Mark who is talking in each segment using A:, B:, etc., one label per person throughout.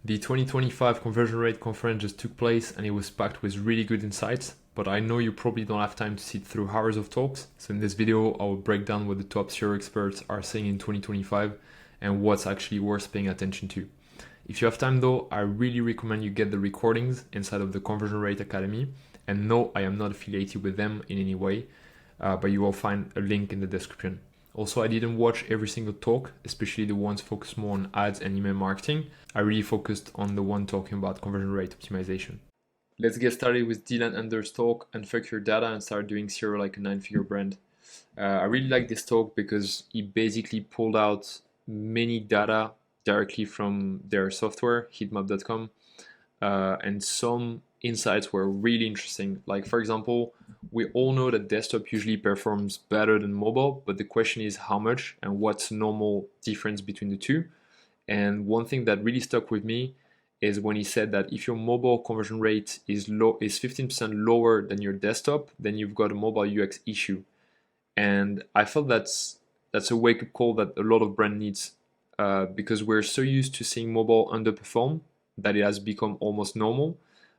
A: The 2025 conversion rate conference just took place and it was packed with really good insights, but I know you probably don't have time to sit through hours of talks, so in this video I will break down what the top SEO experts are saying in 2025 and what's actually worth paying attention to. If you have time though, I really recommend you get the recordings inside of the Conversion Rate Academy, and no, I am not affiliated with them in any way, but you will find a link in the description. Also, I didn't watch every single talk, especially the ones focused more on ads and email marketing. I really focused on the one talking about conversion rate optimization. Let's get started with Dylan Anders' talk, Unfuck Your Data and Start Doing SEO like a 9-figure brand. I really like this talk because he basically pulled out many data directly from their software, heatmap.com, and some insights were really interesting. Like, for example, we all know that desktop usually performs better than mobile, but the question is how much and what's the normal difference between the two. And one thing that really stuck with me is when he said that if your mobile conversion rate is 15% lower than your desktop, then you've got a mobile UX issue. And I felt that's a wake-up call that a lot of brand needs, because we're so used to seeing mobile underperform that it has become almost normal.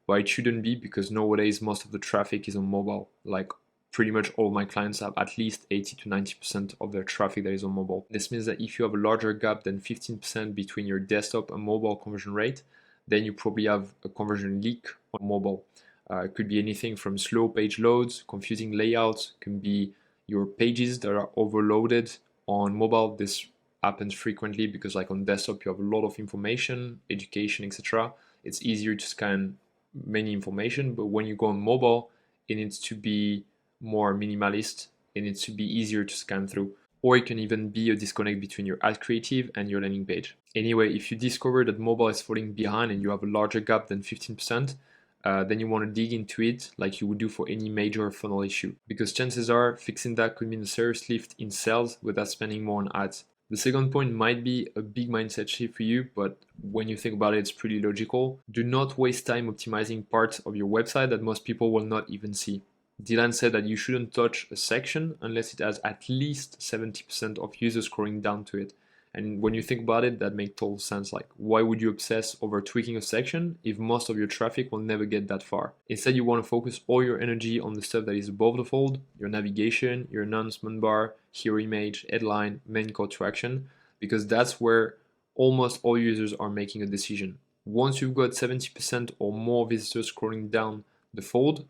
A: But it shouldn't be, because nowadays most of the traffic is on mobile. Like, pretty much all my clients have at least 80 to 90% of their traffic that is on mobile. This means that if you have a larger gap than 15% between your desktop and mobile conversion rate, then you probably have a conversion leak on mobile. It could be anything from slow page loads, confusing layouts, can be your pages that are overloaded on mobile. This happens frequently because, like, on desktop you have a lot of information, education, etc. It's easier to scan many information, but when you go on mobile, it needs to be more minimalist. It needs to be easier to scan through, or it can even be a disconnect between your ad creative and your landing page. Anyway, if you discover that mobile is falling behind and you have a larger gap than 15%, then you want to dig into it like you would do for any major funnel issue, because chances are fixing that could mean a serious lift in sales without spending more on ads. The second point might be a big mindset shift for you, but when you think about it, it's pretty logical. Do not waste time optimizing parts of your website that most people will not even see. Dylan said that you shouldn't touch a section unless it has at least 70% of users scrolling down to it. And when you think about it, that makes total sense. Like, why would you obsess over tweaking a section if most of your traffic will never get that far? Instead, you want to focus all your energy on the stuff that is above the fold, your navigation, your announcement bar, hero image, headline, main call to action, because that's where almost all users are making a decision. Once you've got 70% or more visitors scrolling down the fold,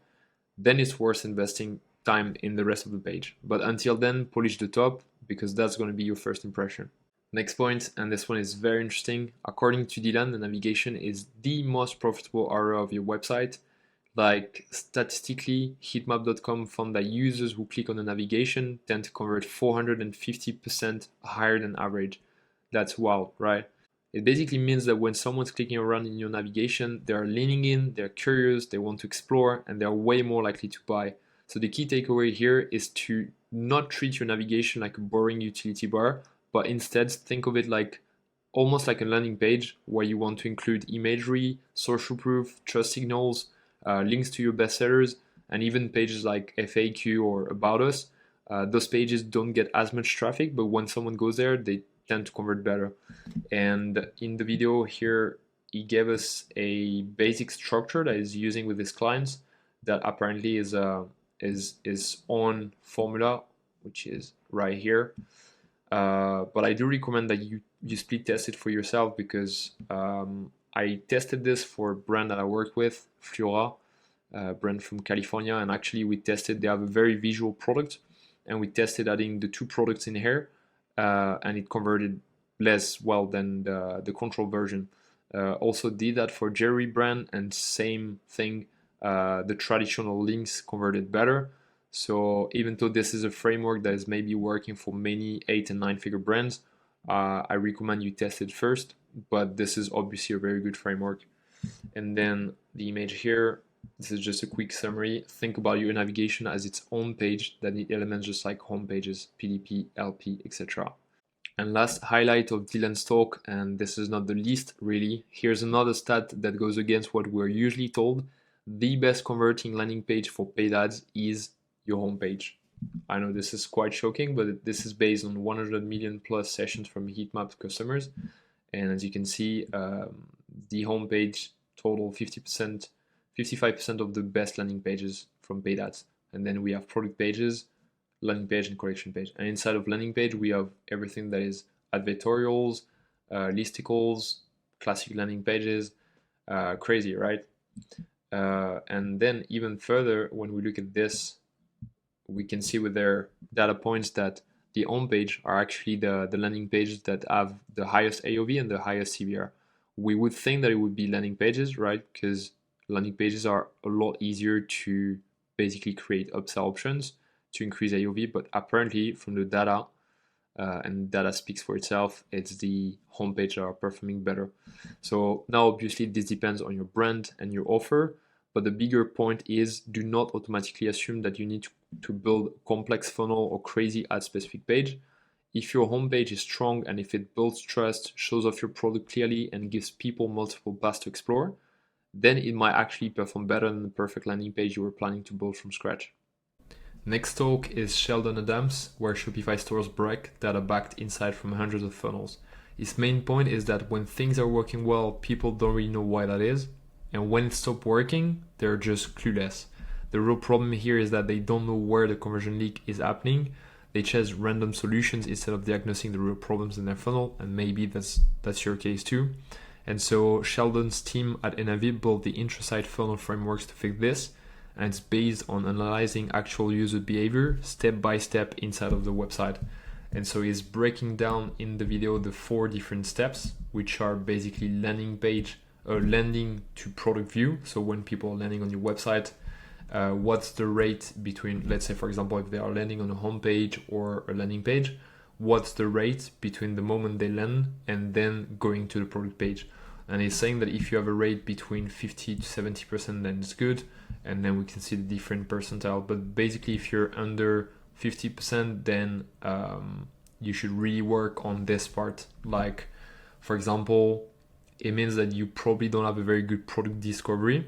A: then it's worth investing time in the rest of the page. But until then, polish the top, because that's going to be your first impression. Next point, and this one is very interesting. According to Dylan, the navigation is the most profitable area of your website. Like, statistically, heatmap.com found that users who click on the navigation tend to convert 450% higher than average. That's wild, right? It basically means that when someone's clicking around in your navigation, they're leaning in, they're curious, they want to explore, and they're way more likely to buy. So the key takeaway here is to not treat your navigation like a boring utility bar, but instead think of it like almost like a landing page where you want to include imagery, social proof, trust signals, links to your bestsellers, and even pages like FAQ or About Us. Those pages don't get as much traffic, but when someone goes there, they tend to convert better. And in the video here, he gave us a basic structure that he's using with his clients that apparently is on formula, which is right here. But I do recommend that you split test it for yourself, because I tested this for a brand that I work with, Flora, a brand from California, and actually we tested, they have a very visual product, and we tested adding the two products in here, and it converted less well than the control version. Also did that for Jerry brand, and same thing, the traditional links converted better. So even though this is a framework that is maybe working for many 8 and 9-figure brands, I recommend you test it first, but this is obviously a very good framework. And then the image here, this is just a quick summary. Think about your navigation as its own page that needs elements just like home pages, PDP, LP, etc. And last highlight of Dylan's talk, and this is not the least really, here's another stat that goes against what we're usually told. The best converting landing page for paid ads is your homepage. I know this is quite shocking, but this is based on 100 million plus sessions from heat map customers. And as you can see, the homepage total 50%, 55% of the best landing pages from paid ads. And then we have product pages, landing page, and collection page. And inside of landing page, we have everything that is advertorials, listicles, classic landing pages, crazy, right? And then even further, when we look at this, we can see with their data points that the homepage are actually the landing pages that have the highest AOV and the highest CBR. We would think that it would be landing pages, right? Because landing pages are a lot easier to basically create upsell options to increase AOV, but apparently from the data, and data speaks for itself, it's the homepage that are performing better. So now obviously this depends on your brand and your offer, but the bigger point is do not automatically assume that you need to build a complex funnel or crazy ad specific page. If your homepage is strong and if it builds trust, shows off your product clearly, and gives people multiple paths to explore, then it might actually perform better than the perfect landing page you were planning to build from scratch. Next talk is Sheldon Adams, where Shopify Stores Break, data backed insight from hundreds of funnels. His main point is that when things are working well, people don't really know why that is. And when it stops working, they're just clueless. The real problem here is that they don't know where the conversion leak is happening. They chase random solutions instead of diagnosing the real problems in their funnel, and maybe that's your case too. And so Sheldon's team at NAV built the intra-site funnel frameworks to fix this, and it's based on analyzing actual user behavior step by step inside of the website. And so he's breaking down in the video the 4 different steps, which are basically landing page, landing to product view. So when people are landing on your website, what's the rate between, let's say for example, if they are landing on a homepage or a landing page, what's the rate between the moment they land and then going to the product page. And he's saying that if you have a rate between 50 to 70%, then it's good. And then we can see the different percentile. But basically, if you're under 50%, then you should really work on this part. Like, for example, it means that you probably don't have a very good product discovery.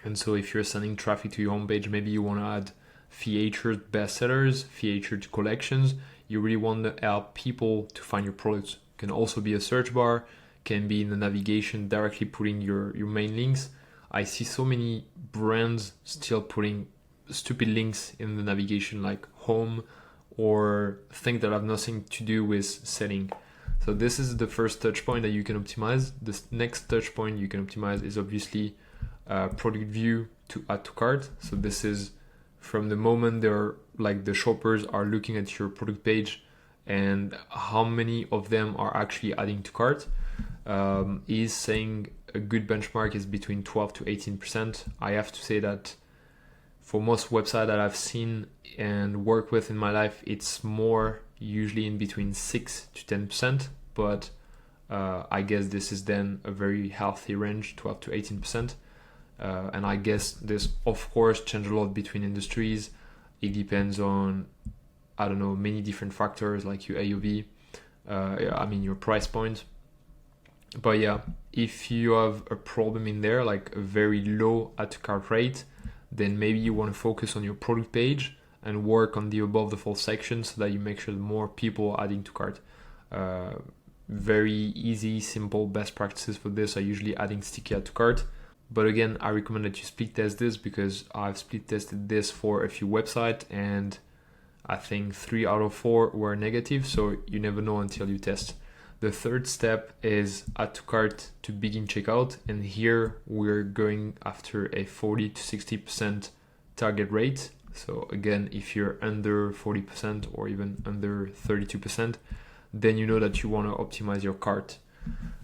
A: And so if you're sending traffic to your homepage, maybe you want to add featured bestsellers, featured collections. You really want to help people to find your products. It can also be a search bar, can be in the navigation, directly putting your main links. I see so many brands still putting stupid links in the navigation, like home or things that have nothing to do with selling. So this is the first touch point that you can optimize. The next touch point you can optimize is obviously product view to add to cart. So this is from the moment they're like the shoppers are looking at your product page and how many of them are actually adding to cart. Is saying a good benchmark is between 12 to 18%. I have to say that for most websites that I've seen and worked with in my life, it's more usually in between 6 to 10%, but I guess this is then a very healthy range, 12 to 18%. And I guess this, of course, change a lot between industries. It depends on, I don't know, many different factors like your AOV, your price point. But yeah, if you have a problem in there, like a very low add to cart rate, then maybe you want to focus on your product page and work on the above the fold section so that you make sure that more people are adding to cart. Very easy, simple best practices for this are usually adding sticky add to cart. But again, I recommend that you split test this because I've split tested this for a few websites and I think 3 out of 4 were negative. So you never know until you test. The third step is add to cart to begin checkout. And here we're going after a 40 to 60% target rate. So again, if you're under 40% or even under 32%, then you know that you want to optimize your cart.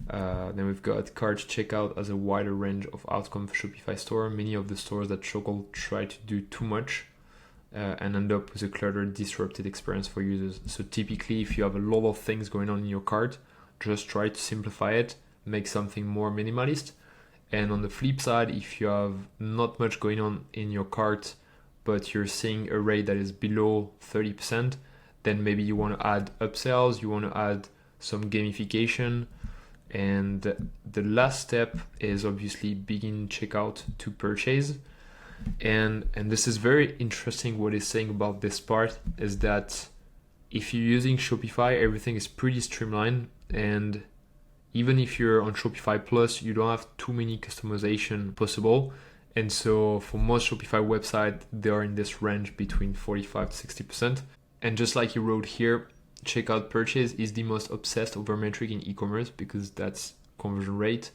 A: Then we've got cart checkout as a wider range of outcome for Shopify store. Many of the stores that struggle try to do too much and end up with a cluttered, disrupted experience for users. So typically, if you have a lot of things going on in your cart, just try to simplify it, make something more minimalist. And on the flip side, if you have not much going on in your cart, but you're seeing a rate that is below 30%, then maybe you want to add upsells, you want to add some gamification. And the last step is obviously begin checkout to purchase. And this is very interesting. What he's saying about this part is that if you're using Shopify, everything is pretty streamlined and Even if you're on Shopify Plus, you don't have too many customization possible. And so for most Shopify websites, they are in this range between 45 to 60%. And just like you wrote here, checkout purchase is the most obsessed over metric in e-commerce because that's conversion rate.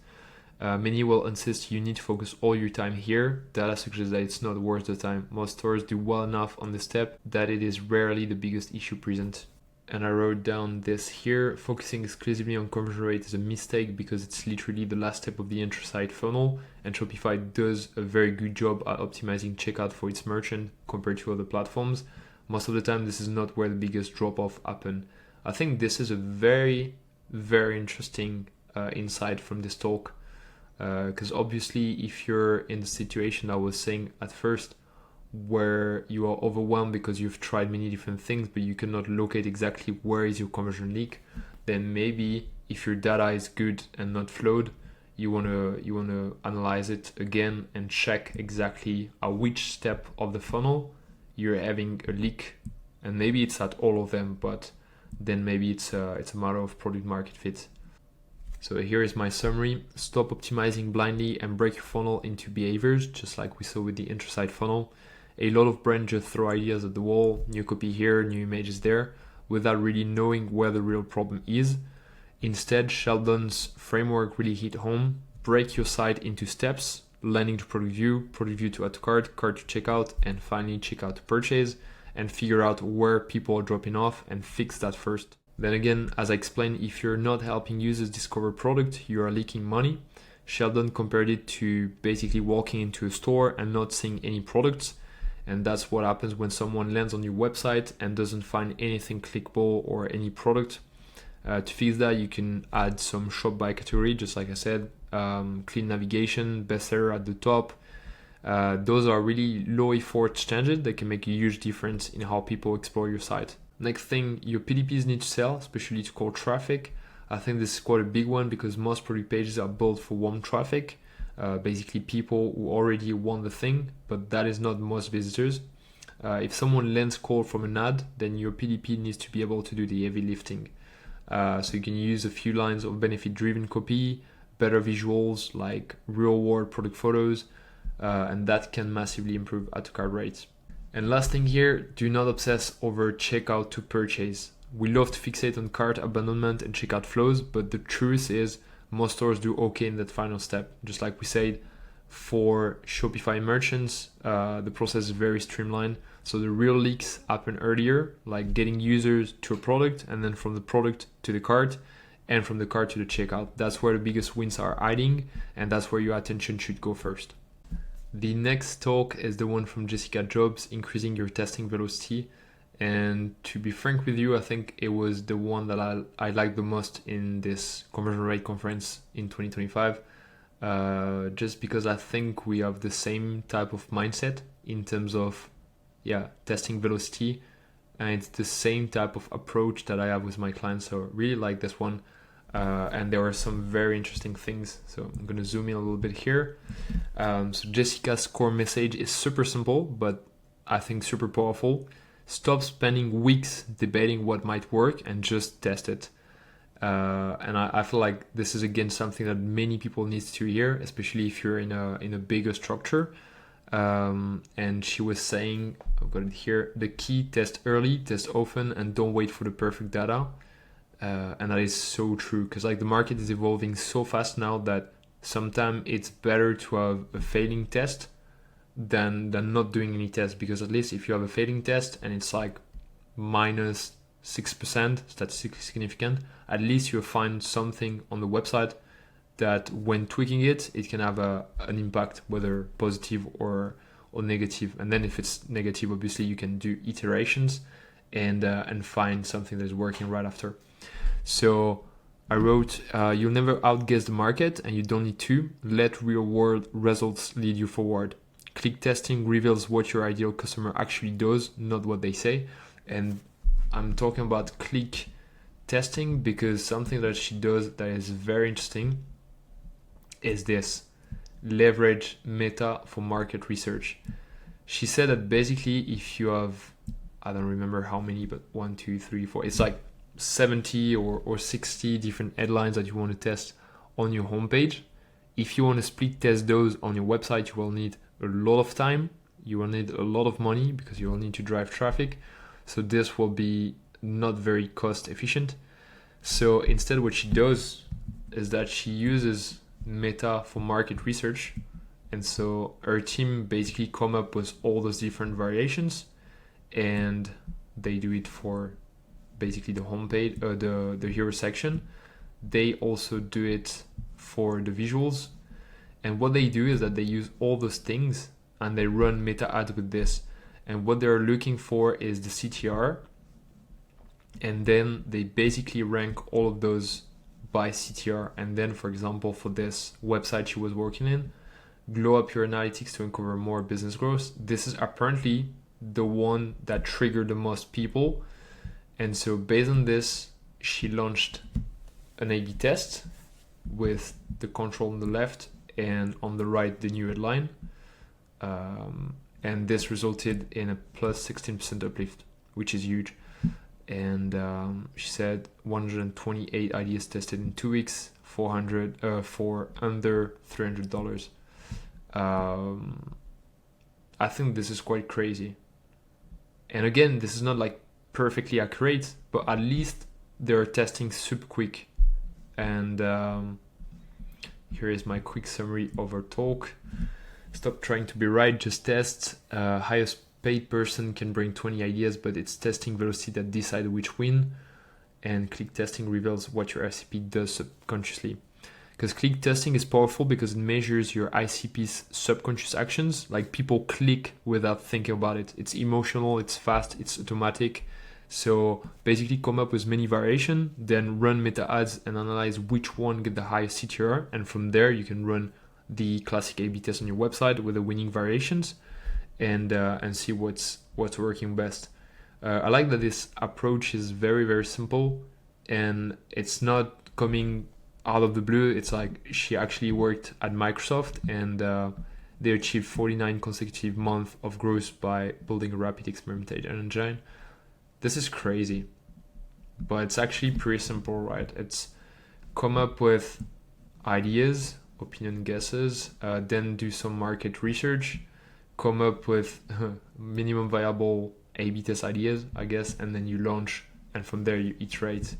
A: Many will insist you need to focus all your time here. Data suggests that it's not worth the time. Most stores do well enough on this step that it is rarely the biggest issue present. And I wrote down this here. Focusing exclusively on conversion rate is a mistake because it's literally the last step of the intra-site funnel, and Shopify does a very good job at optimizing checkout for its merchant compared to other platforms. Most of the time, this is not where the biggest drop-off happen. I think this is a very, very interesting insight from this talk. Because obviously, if you're in the situation I was saying at first, where you are overwhelmed because you've tried many different things, but you cannot locate exactly where is your conversion leak, then maybe if your data is good and not flowed, you wanna analyze it again and check exactly at which step of the funnel you're having a leak, and maybe it's at all of them, but then maybe it's a matter of product market fit. So here is my summary. Stop optimizing blindly and break your funnel into behaviors, just like we saw with the intra-site funnel. A lot of brands just throw ideas at the wall, new copy here, new images there, without really knowing where the real problem is. Instead, Sheldon's framework really hit home. Break your site into steps: landing to product view to add to cart, cart to checkout, and finally checkout to purchase, and figure out where people are dropping off and fix that first. Then again, as I explained, if you're not helping users discover product, you are leaking money. Sheldon compared it to basically walking into a store and not seeing any products. And that's what happens when someone lands on your website and doesn't find anything clickable or any product. To fix that, you can add some shop by category, just like I said, clean navigation, bestseller at the top. Those are really low effort changes that can make a huge difference in how people explore your site. Next thing, your PDPs need to sell, especially to call traffic. I think this is quite a big one because most product pages are built for warm traffic. Basically people who already want the thing, but that is not most visitors. If someone lands call from an ad, then your PDP needs to be able to do the heavy lifting. So you can use a few lines of benefit-driven copy, better visuals like real-world product photos, and that can massively improve add to cart rates. And last thing here, do not obsess over checkout to purchase. We love to fixate on cart abandonment and checkout flows, but the truth is most stores do okay in that final step. Just like we said, for Shopify merchants, the process is very streamlined. So the real leaks happen earlier, like getting users to a product, and then from the product to the cart, and from the cart to the checkout. That's where the biggest wins are hiding, and that's where your attention should go first. The next talk is the one from Jessica Jobs, increasing your testing velocity. And to be frank with you, I think it was the one that I liked the most in this conversion rate conference in 2025. Just because I think we have the same type of mindset in terms of testing velocity. And it's the same type of approach that I have with my clients. So really like this one. And there are some very interesting things. So I'm going to zoom in a little bit here. So Jessica's core message is super simple, but I think super powerful. Stop spending weeks debating what might work and just test it. And I feel like this is again something that many people need to hear, especially if you're in a bigger structure. And she was saying, I've got it here, the key: test early, test often, and don't wait for the perfect data. And that is so true because like the market is evolving so fast now that sometimes it's better to have a failing test than not doing any test, because at least if you have a failing test and it's like minus 6% statistically significant, at least you'll find something on the website that when tweaking it can have an impact, whether positive or negative. And then if it's negative, obviously you can do iterations and find something that's working right after. So I wrote, you'll never outguess the market and you don't need to. Let real world results lead you forward. Click testing reveals what your ideal customer actually does, not what they say. And I'm talking about click testing because something that she does that is very interesting is this: leverage meta for market research. She said that basically if you have, I don't remember how many, but 1, 2, 3, 4, it's like 70 or 60 different headlines that you want to test on your homepage. If you want to split test those on your website, you will need a lot of time. You will need a lot of money because you will need to drive traffic. So this will be not very cost efficient. So instead what she does is that she uses Meta for market research. And so her team basically come up with all those different variations, and they do it for basically the homepage, the hero section. They also do it for the visuals. And what they do is that they use all those things and they run meta ads with this. And what they're looking for is the CTR. And then they basically rank all of those by CTR. And then, for example, for this website she was working in, glow up your analytics to uncover more business growth. This is apparently the one that triggered the most people. And so based on this, she launched an A/B test with the control on the left and on the right, the new headline. And this resulted in a plus 16% uplift, which is huge. And she said 128 ideas tested in 2 weeks, 400 for under $300. I think this is quite crazy. And again, this is not like perfectly accurate, but at least they're testing super quick. And here is my quick summary of our talk. Stop trying to be right, just test. Highest paid person can bring 20 ideas, but it's testing velocity that decides which win. And click testing reveals what your ICP does subconsciously. Because click testing is powerful because it measures your ICP's subconscious actions. Like people click without thinking about it. It's emotional, it's fast, it's automatic. So basically come up with many variations, then run meta ads and analyze which one get the highest CTR. And from there you can run the classic A/B test on your website with the winning variations and see what's working best. I like that this approach is very, very simple and it's not coming out of the blue. It's like she actually worked at Microsoft and they achieved 49 consecutive months of growth by building a rapid experimentation engine. This is crazy, but it's actually pretty simple, right? It's come up with ideas, opinion guesses, then do some market research, come up with minimum viable A/B test ideas, I guess, and then you launch, and from there you iterate.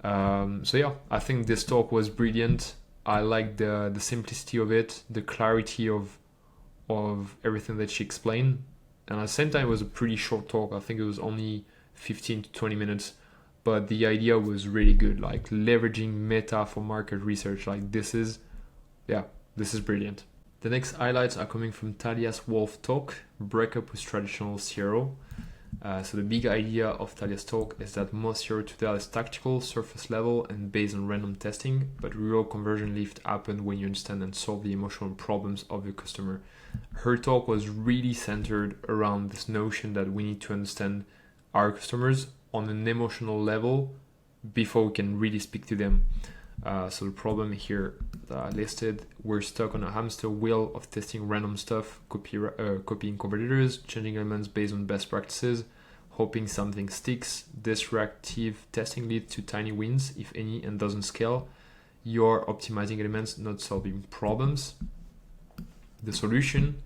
A: So yeah, I think this talk was brilliant. I like the simplicity of it, the clarity of everything that she explained, and at the same time it was a pretty short talk. I think it was only 15 to 20 minutes, but the idea was really good, like leveraging meta for market research. Like this is brilliant. The next highlights are coming from Talia's Wolf talk, break up with traditional CRO. So the big idea of Talia's talk is that most CRO today is tactical, surface level, and based on random testing, but real conversion lift happen when you understand and solve the emotional problems of your customer. Her talk was really centered around this notion that we need to understand our customers on an emotional level before we can really speak to them. So the problem here that I listed, we're stuck on a hamster wheel of testing random stuff, copying competitors, changing elements based on best practices, hoping something sticks. This reactive testing leads to tiny wins, if any, and doesn't scale. You're optimizing elements, not solving problems. The solution,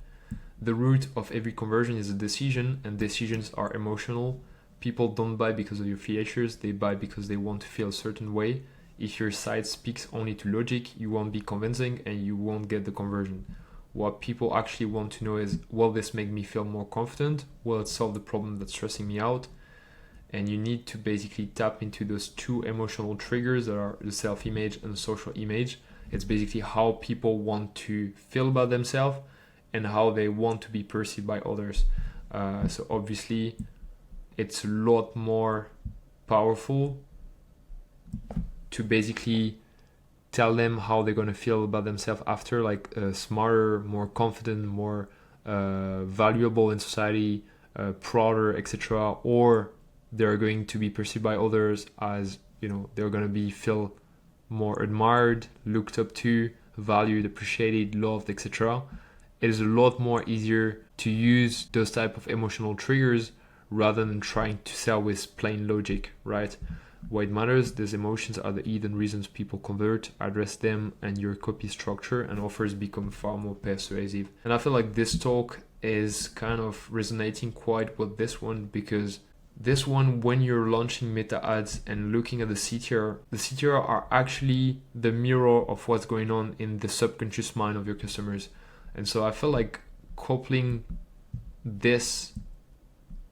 A: the root of every conversion is a decision, and decisions are emotional. People don't buy because of your features, they buy because they want to feel a certain way. If your site speaks only to logic, you won't be convincing and you won't get the conversion. What people actually want to know is, will this make me feel more confident? Will it solve the problem that's stressing me out? And you need to basically tap into those two emotional triggers that are the self-image and social image. It's basically how people want to feel about themselves and how they want to be perceived by others. So obviously, it's a lot more powerful to basically tell them how they're going to feel about themselves after, like smarter, more confident, more valuable in society, prouder, etc. Or they're going to be perceived by others as, they're going to be feel more admired, looked up to, valued, appreciated, loved, etc. It is a lot more easier to use those type of emotional triggers rather than trying to sell with plain logic, right? Why it matters, these emotions are the hidden reasons people convert, address them, and your copy structure and offers become far more persuasive. And I feel like this talk is kind of resonating quite with this one, because this one, when you're launching meta ads and looking at the CTR are actually the mirror of what's going on in the subconscious mind of your customers. And so I feel like coupling this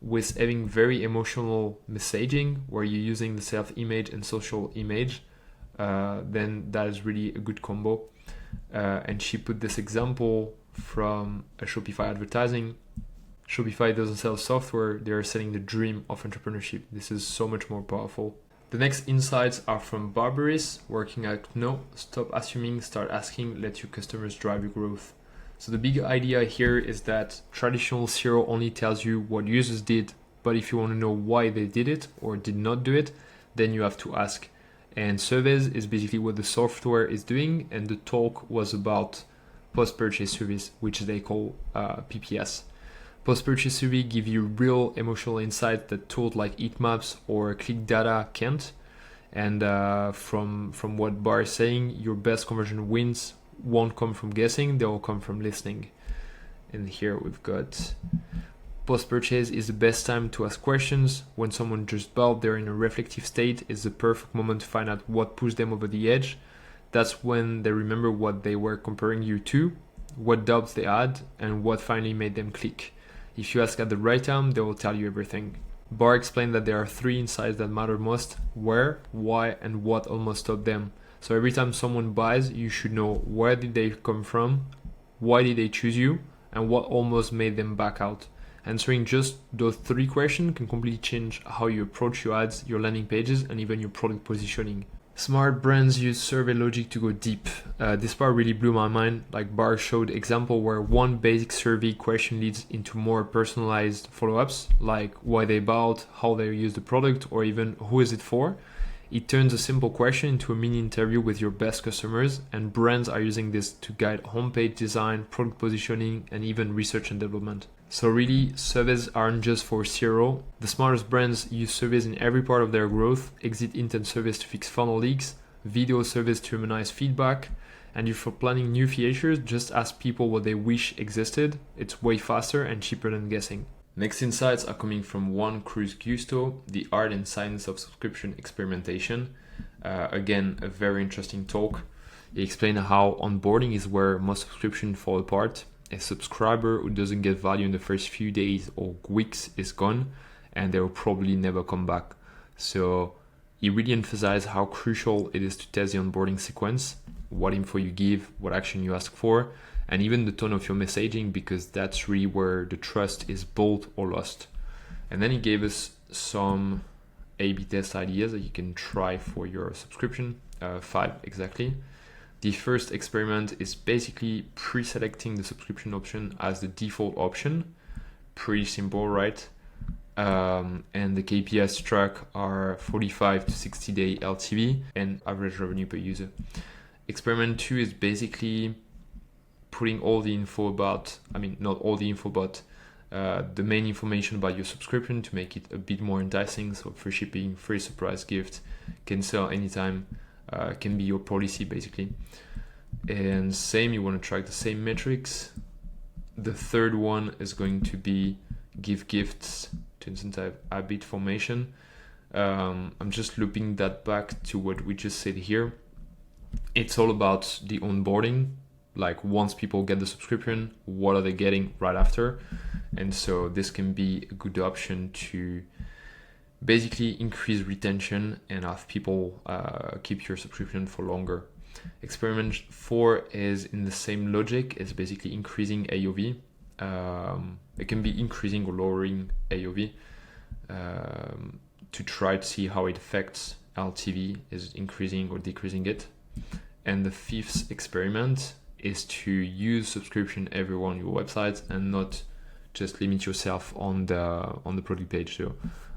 A: with having very emotional messaging where you're using the self-image and social image, then that is really a good combo. And she put this example from a Shopify advertising. Shopify doesn't sell software, they're selling the dream of entrepreneurship. This is so much more powerful. The next insights are from Burhis, working at No, stop assuming, start asking, let your customers drive your growth. So the big idea here is that traditional SEO only tells you what users did, but if you want to know why they did it or did not do it, then you have to ask. And surveys is basically what the software is doing, and the talk was about post-purchase surveys, which they call PPS. Post-purchase survey give you real emotional insight that tools like heat maps or click data can't. And from what Bar is saying, your best conversion wins won't come from guessing, they will come from listening. And here we've got post-purchase is the best time to ask questions. When someone just bought, they're in a reflective state. It's the perfect moment to find out what pushed them over the edge. That's when they remember what they were comparing you to, what doubts they had, and what finally made them click. If you ask at the right time, they will tell you everything. Bar explained that there are 3 insights that matter most: where, why, and what almost stopped them. So every time someone buys, you should know where did they come from, why did they choose you, and what almost made them back out. Answering just those 3 questions can completely change how you approach your ads, your landing pages, and even your product positioning. Smart brands use survey logic to go deep. This part really blew my mind. Like Bar showed example where one basic survey question leads into more personalized follow-ups, like why they bought, how they use the product, or even who is it for. It turns a simple question into a mini interview with your best customers, and brands are using this to guide homepage design, product positioning, and even research and development. So really, surveys aren't just for CRO. The smartest brands use surveys in every part of their growth: exit intent surveys to fix funnel leaks, video surveys to humanize feedback, and if you're planning new features, just ask people what they wish existed. It's way faster and cheaper than guessing. Next insights are coming from Juan, Cruz, Giusto, the art and science of subscription experimentation. Again, a very interesting talk. He explained how onboarding is where most subscriptions fall apart. A subscriber who doesn't get value in the first few days or weeks is gone, and they will probably never come back. So he really emphasized how crucial it is to test the onboarding sequence, what info you give, what action you ask for, and even the tone of your messaging, because that's really where the trust is built or lost. And then he gave us some A/B test ideas that you can try for your subscription, 5 exactly. The first experiment is basically pre-selecting the subscription option as the default option. Pretty simple, right? And the KPIs to track are 45 to 60 day LTV and average revenue per user. Experiment 2 is basically putting all the info about, not all the info, but the main information about your subscription to make it a bit more enticing. So free shipping, free surprise gift, can sell anytime, can be your policy basically. And same, you want to track the same metrics. The third one is going to be give gifts to incentivize habit formation. I'm just looping that back to what we just said here. It's all about the onboarding. Like once people get the subscription, what are they getting right after? And so this can be a good option to basically increase retention and have people keep your subscription for longer. Experiment 4 is in the same logic. It's basically increasing AOV. It can be increasing or lowering AOV to try to see how it affects LTV, is increasing or decreasing it. And the 5th experiment is to use subscription everywhere on your website and not just limit yourself on the product page. So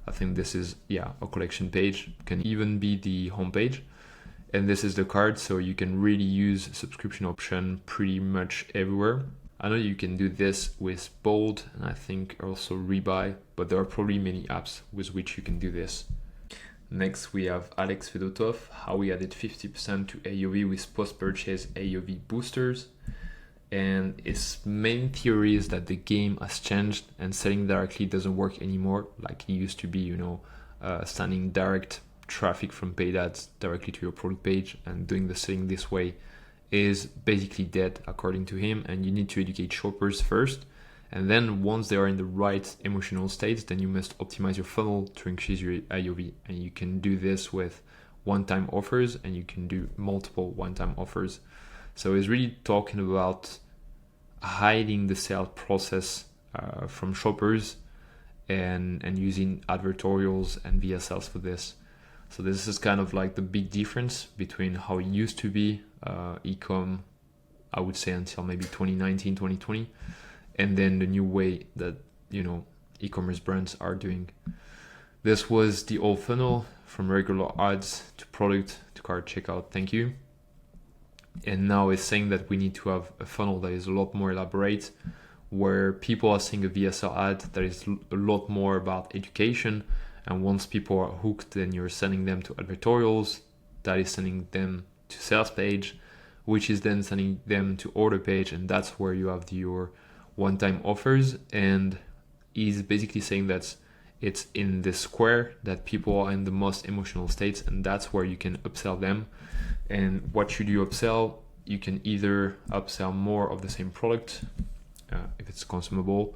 A: I think this is a collection page, can even be the homepage, and this is the card, so you can really use subscription option pretty much everywhere. I know you can do this with Bold and I think also Rebuy, but there are probably many apps with which you can do this. Next, we have Alex Fedotoff, how he added 50% to AOV with post-purchase AOV boosters. And his main theory is that the game has changed and selling directly doesn't work anymore like it used to be, sending direct traffic from paid ads directly to your product page and doing the selling this way is basically dead according to him. And you need to educate shoppers first. And then once they are in the right emotional states, then you must optimize your funnel to increase your AOV. And you can do this with one-time offers, and you can do multiple one-time offers. So he's really talking about hiding the sales process from shoppers and using advertorials and VSLs for this. So this is kind of like the big difference between how it used to be e-com, I would say until maybe 2019, 2020. And then the new way that, e-commerce brands are doing. This was the old funnel from regular ads to product to cart checkout. Thank you. And now it's saying that we need to have a funnel that is a lot more elaborate, where people are seeing a VSL ad that is a lot more about education. And once people are hooked, then you're sending them to advertorials. That is sending them to sales page, which is then sending them to order page. And that's where you have your one-time offers. And he's basically saying that it's in the square that people are in the most emotional states, and that's where you can upsell them. And what should you upsell? You can either upsell more of the same product if it's consumable,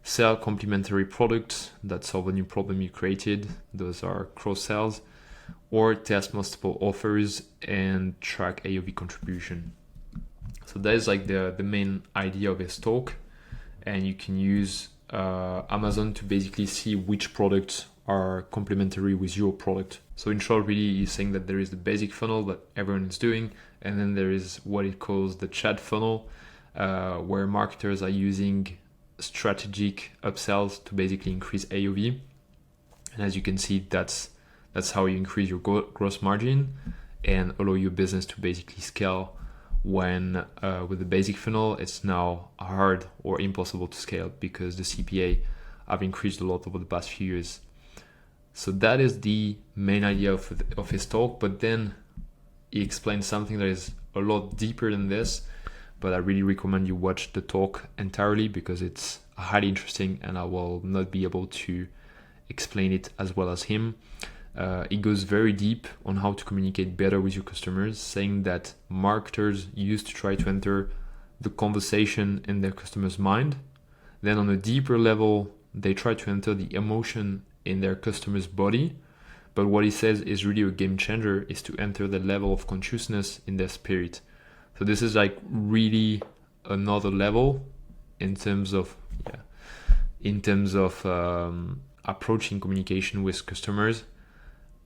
A: sell complementary products that solve a new problem you created, those are cross sales, or test multiple offers and track AOV contribution. So that is like the main idea of his talk. And you can use Amazon to basically see which products are complementary with your product. So in short, really, he's saying that there is the basic funnel that everyone is doing, and then there is what it calls the chat funnel, where marketers are using strategic upsells to basically increase AOV. And as you can see, that's how you increase your gross margin and allow your business to basically scale. When with the basic funnel, it's now hard or impossible to scale because the CPA have increased a lot over the past few years. So that is the main idea of his talk. But then he explains something that is a lot deeper than this. But I really recommend you watch the talk entirely because it's highly interesting and I will not be able to explain it as well as him. It goes very deep on how to communicate better with your customers, saying that marketers used to try to enter the conversation in their customer's mind. Then on a deeper level, they try to enter the emotion in their customer's body. But what he says is really a game changer is to enter the level of consciousness in their spirit. So this is like really another level in terms of approaching communication with customers.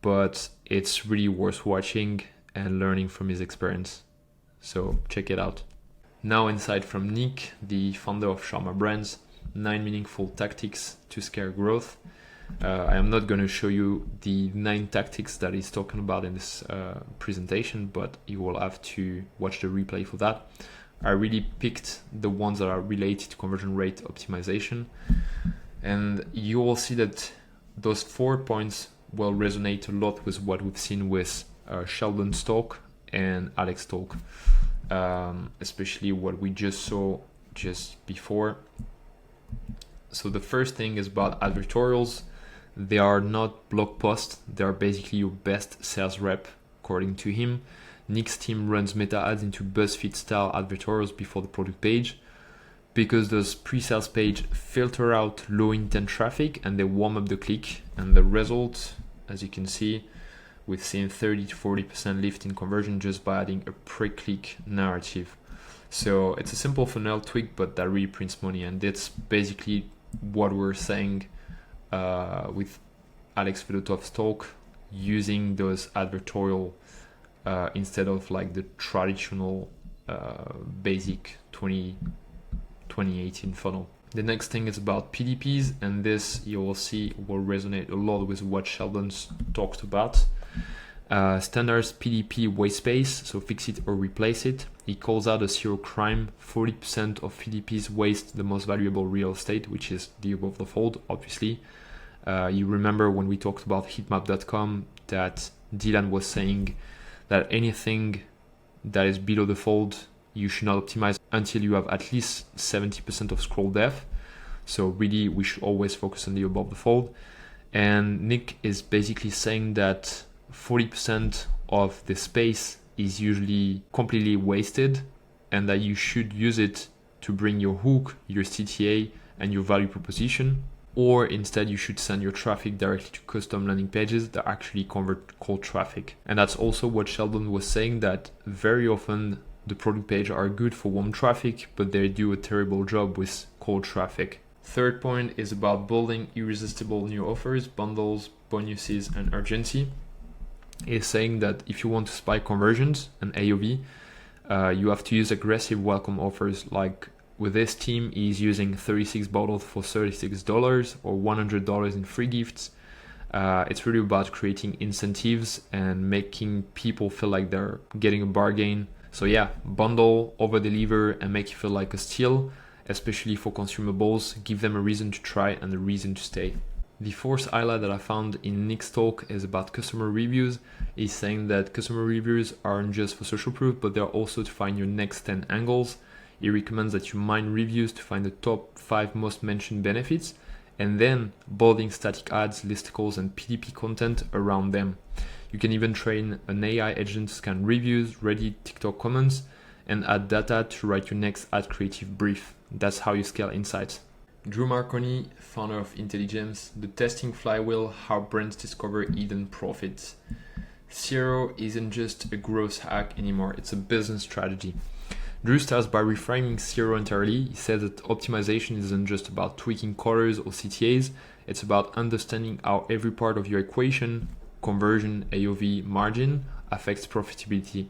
A: But it's really worth watching and learning from his experience. So check it out. Now insight from Nick, the founder of Sharma Brands, 9 meaningful tactics to scale growth. I am not going to show you the 9 tactics that he's talking about in this presentation, but you will have to watch the replay for that. I really picked the ones that are related to conversion rate optimization. And you will see that those 4 points will resonate a lot with what we've seen with Sheldon's talk and Alex's talk, especially what we just saw just before. So the first thing is about advertorials. They are not blog posts. They are basically your best sales rep, according to him. Nick's team runs meta ads into BuzzFeed style advertorials before the product page, because those pre-sales page filter out low intent traffic and they warm up the click, and the result, as you can see, we've seen 30 to 40% lift in conversion just by adding a pre-click narrative. So it's a simple funnel tweak, but that really prints money. And that's basically what we're saying with Alex Fedotoff's talk, using those advertorial instead of like the traditional basic 2018 funnel. The next thing is about PDPs, and this you will see will resonate a lot with what Sheldon's talked about. Standards PDP waste space, so fix it or replace it. He calls out a zero crime. 40% of PDPs waste the most valuable real estate, which is the above the fold, obviously. You remember when we talked about heatmap.com, that Dylan was saying that anything that is below the fold, you should not optimize until you have at least 70% of scroll depth. So really, we should always focus on the above the fold. And Nick is basically saying that 40% of the space is usually completely wasted, and that you should use it to bring your hook, your CTA, and your value proposition. Or instead, you should send your traffic directly to custom landing pages that actually convert cold traffic. And that's also what Sheldon was saying, that very often the product page are good for warm traffic, but they do a terrible job with cold traffic. Third point is about building irresistible new offers, bundles, bonuses, and urgency. He's saying that if you want to spike conversions and AOV, you have to use aggressive welcome offers. Like with this team, he's using 36 bottles for $36 or $100 in free gifts. It's really about creating incentives and making people feel like they're getting a bargain. So yeah, bundle, over deliver, and make you feel like a steal, especially for consumables. Give them a reason to try and a reason to stay. The fourth highlight that I found in Nick's talk is about customer reviews. He's saying that customer reviews aren't just for social proof, but they're also to find your next 10 angles. He recommends that you mine reviews to find the top 5 most mentioned benefits, and then building static ads, listicles, and PDP content around them. You can even train an AI agent to scan reviews, Reddit, TikTok comments, and add data to write your next ad creative brief. That's how you scale insights. Drew Marconi, founder of Intelligence, the testing flywheel, how brands discover hidden profits. Zero isn't just a growth hack anymore, it's a business strategy. Drew starts by reframing Zero entirely. He says that optimization isn't just about tweaking colors or CTAs, it's about understanding how every part of your equation, conversion, AOV, margin, affects profitability.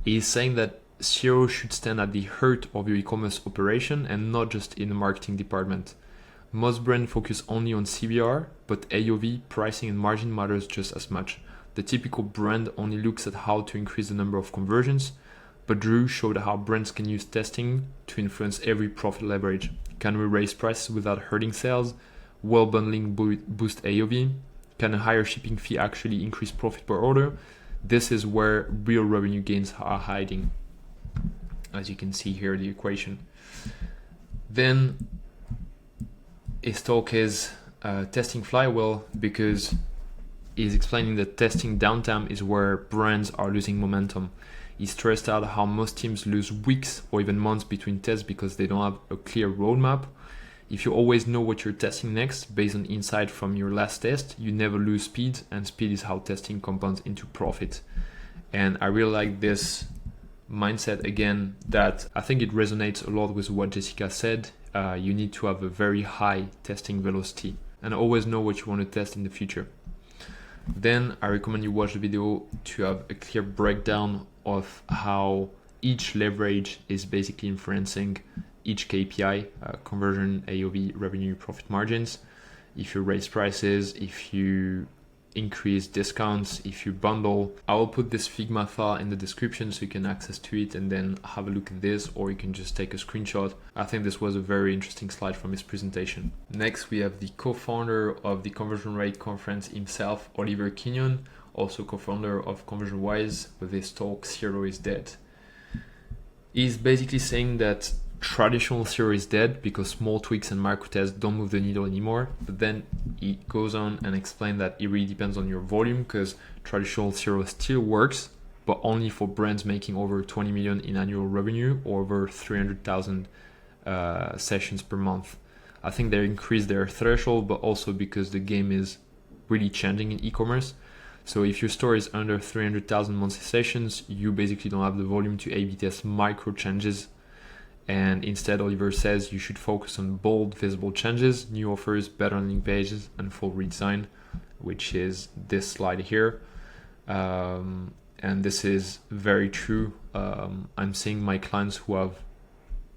A: He is saying that Zero should stand at the heart of your e-commerce operation and not just in the marketing department. Most brands focus only on CBR, but AOV, pricing, and margin matters just as much. The typical brand only looks at how to increase the number of conversions, but Drew showed how brands can use testing to influence every profit leverage. Can we raise prices without hurting sales? Will bundling boost AOV? Can a higher shipping fee actually increase profit per order? This is where real revenue gains are hiding. As you can see here, the equation. Then his talk is testing flywheel, because he's explaining that testing downtime is where brands are losing momentum. He stressed out how most teams lose weeks or even months between tests because they don't have a clear roadmap. If you always know what you're testing next based on insight from your last test, you never lose speed, and speed is how testing compounds into profit. And I really like this mindset again, that I think it resonates a lot with what Jessica said. You need to have a very high testing velocity and always know what you want to test in the future. Then I recommend you watch the video to have a clear breakdown of how each leverage is basically influencing each KPI, conversion, AOV, revenue, profit margins. If you raise prices, if you increase discounts, if you bundle. I will put this Figma file in the description so you can access to it and then have a look at this, or you can just take a screenshot. I think this was a very interesting slide from his presentation. Next, we have the co-founder of the conversion rate conference himself, Oliver Kenyon, also co-founder of ConversionWise, with his talk Zero is Dead. He's basically saying that traditional Zero is dead because small tweaks and micro tests don't move the needle anymore. But then he goes on and explains that it really depends on your volume, because traditional Zero still works, but only for brands making over 20 million in annual revenue or over 300,000 sessions per month. I think they increased their threshold, but also because the game is really changing in e-commerce. So if your store is under 300,000 monthly sessions, you basically don't have the volume to A/B test micro changes. And instead, Oliver says you should focus on bold, visible changes, new offers, better landing pages, and full redesign, which is this slide here. And this is very true. I'm seeing my clients who have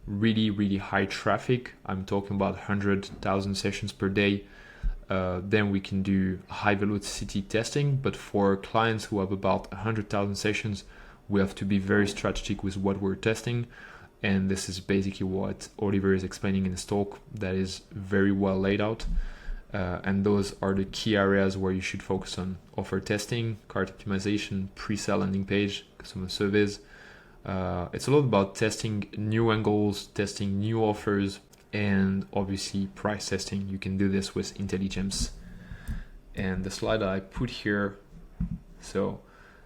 A: really, really high traffic. I'm talking about 100,000 sessions per day. Then we can do high velocity testing. But for clients who have about 100,000 sessions, we have to be very strategic with what we're testing. And this is basically what Oliver is explaining in his talk. That is very well laid out. And those are the key areas where you should focus on: offer testing, cart optimization, pre-sale landing page, customer service. It's a lot about testing new angles, testing new offers, and obviously price testing. You can do this with intelligence. And the slide that I put here, so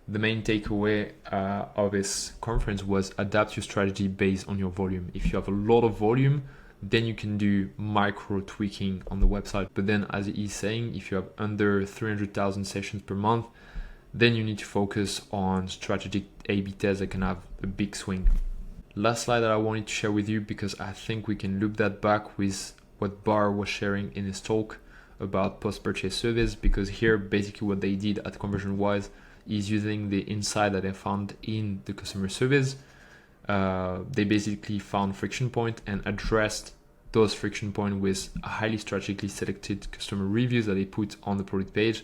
A: the main takeaway of this conference was adapt your strategy based on your volume. If you have a lot of volume, then you can do micro tweaking on the website. But then, as he's saying, if you have under 300,000 sessions per month, then you need to focus on strategic A/B tests that can have a big swing. Last slide that I wanted to share with you, because I think we can loop that back with what Bar was sharing in his talk about post-purchase service, because here basically what they did at ConversionWise is using the insight that they found in the customer service. They basically found friction point and addressed those friction points with highly strategically selected customer reviews that they put on the product page,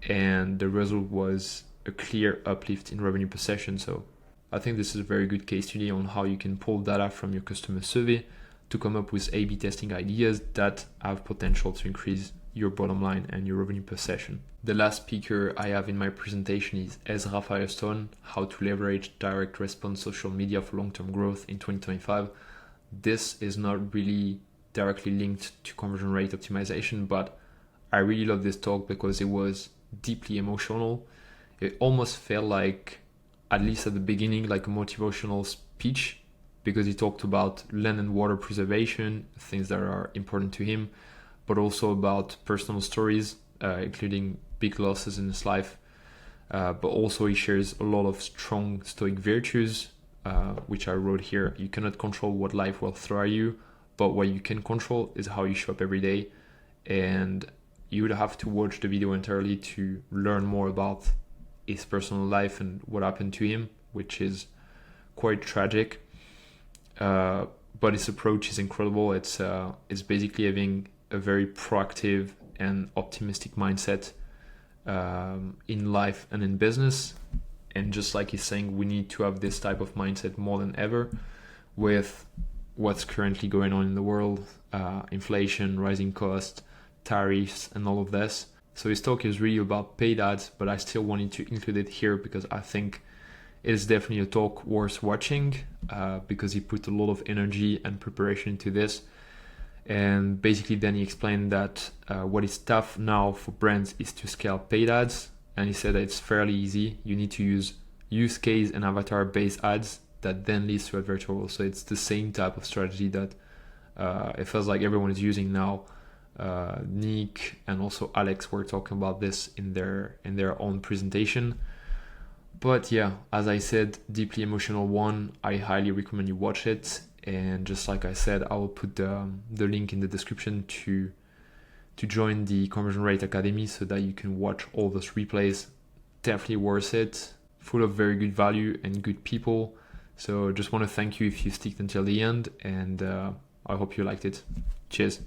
A: and the result was a clear uplift in revenue per session. So I think this is a very good case study on how you can pull data from your customer survey to come up with A/B testing ideas that have potential to increase your bottom line and your revenue per session. The last speaker I have in my presentation is Ezra Firestone, how to leverage direct response social media for long-term growth in 2025. This is not really directly linked to conversion rate optimization, but I really love this talk because it was deeply emotional. It almost felt like, at least at the beginning, like a motivational speech, because he talked about land and water preservation, things that are important to him, but also about personal stories, including big losses in his life. But also he shares a lot of strong stoic virtues, which I wrote here. You cannot control what life will throw at you, but what you can control is how you show up every day. And you would have to watch the video entirely to learn more about his personal life and what happened to him, which is quite tragic. But his approach is incredible. It's basically having a very proactive and optimistic mindset in life and in business. And just like he's saying, we need to have this type of mindset more than ever with what's currently going on in the world, inflation, rising costs, tariffs, and all of this. So his talk is really about paid ads, but I still wanted to include it here because I think it is definitely a talk worth watching, because he put a lot of energy and preparation into this. And basically then he explained that what is tough now for brands is to scale paid ads. And he said that it's fairly easy. You need to use use case and avatar based ads that then leads to advertorial. So it's the same type of strategy that it feels like everyone is using now. Nick and also Alex were talking about this in their own presentation. But yeah, as I said, deeply emotional one. I highly recommend you watch it. And just like I said, I will put the link in the description to join the Conversion Rate Academy so that you can watch all those replays. Definitely worth it. Full of very good value and good people. So just want to thank you if you stick until the end, and I hope you liked it. Cheers.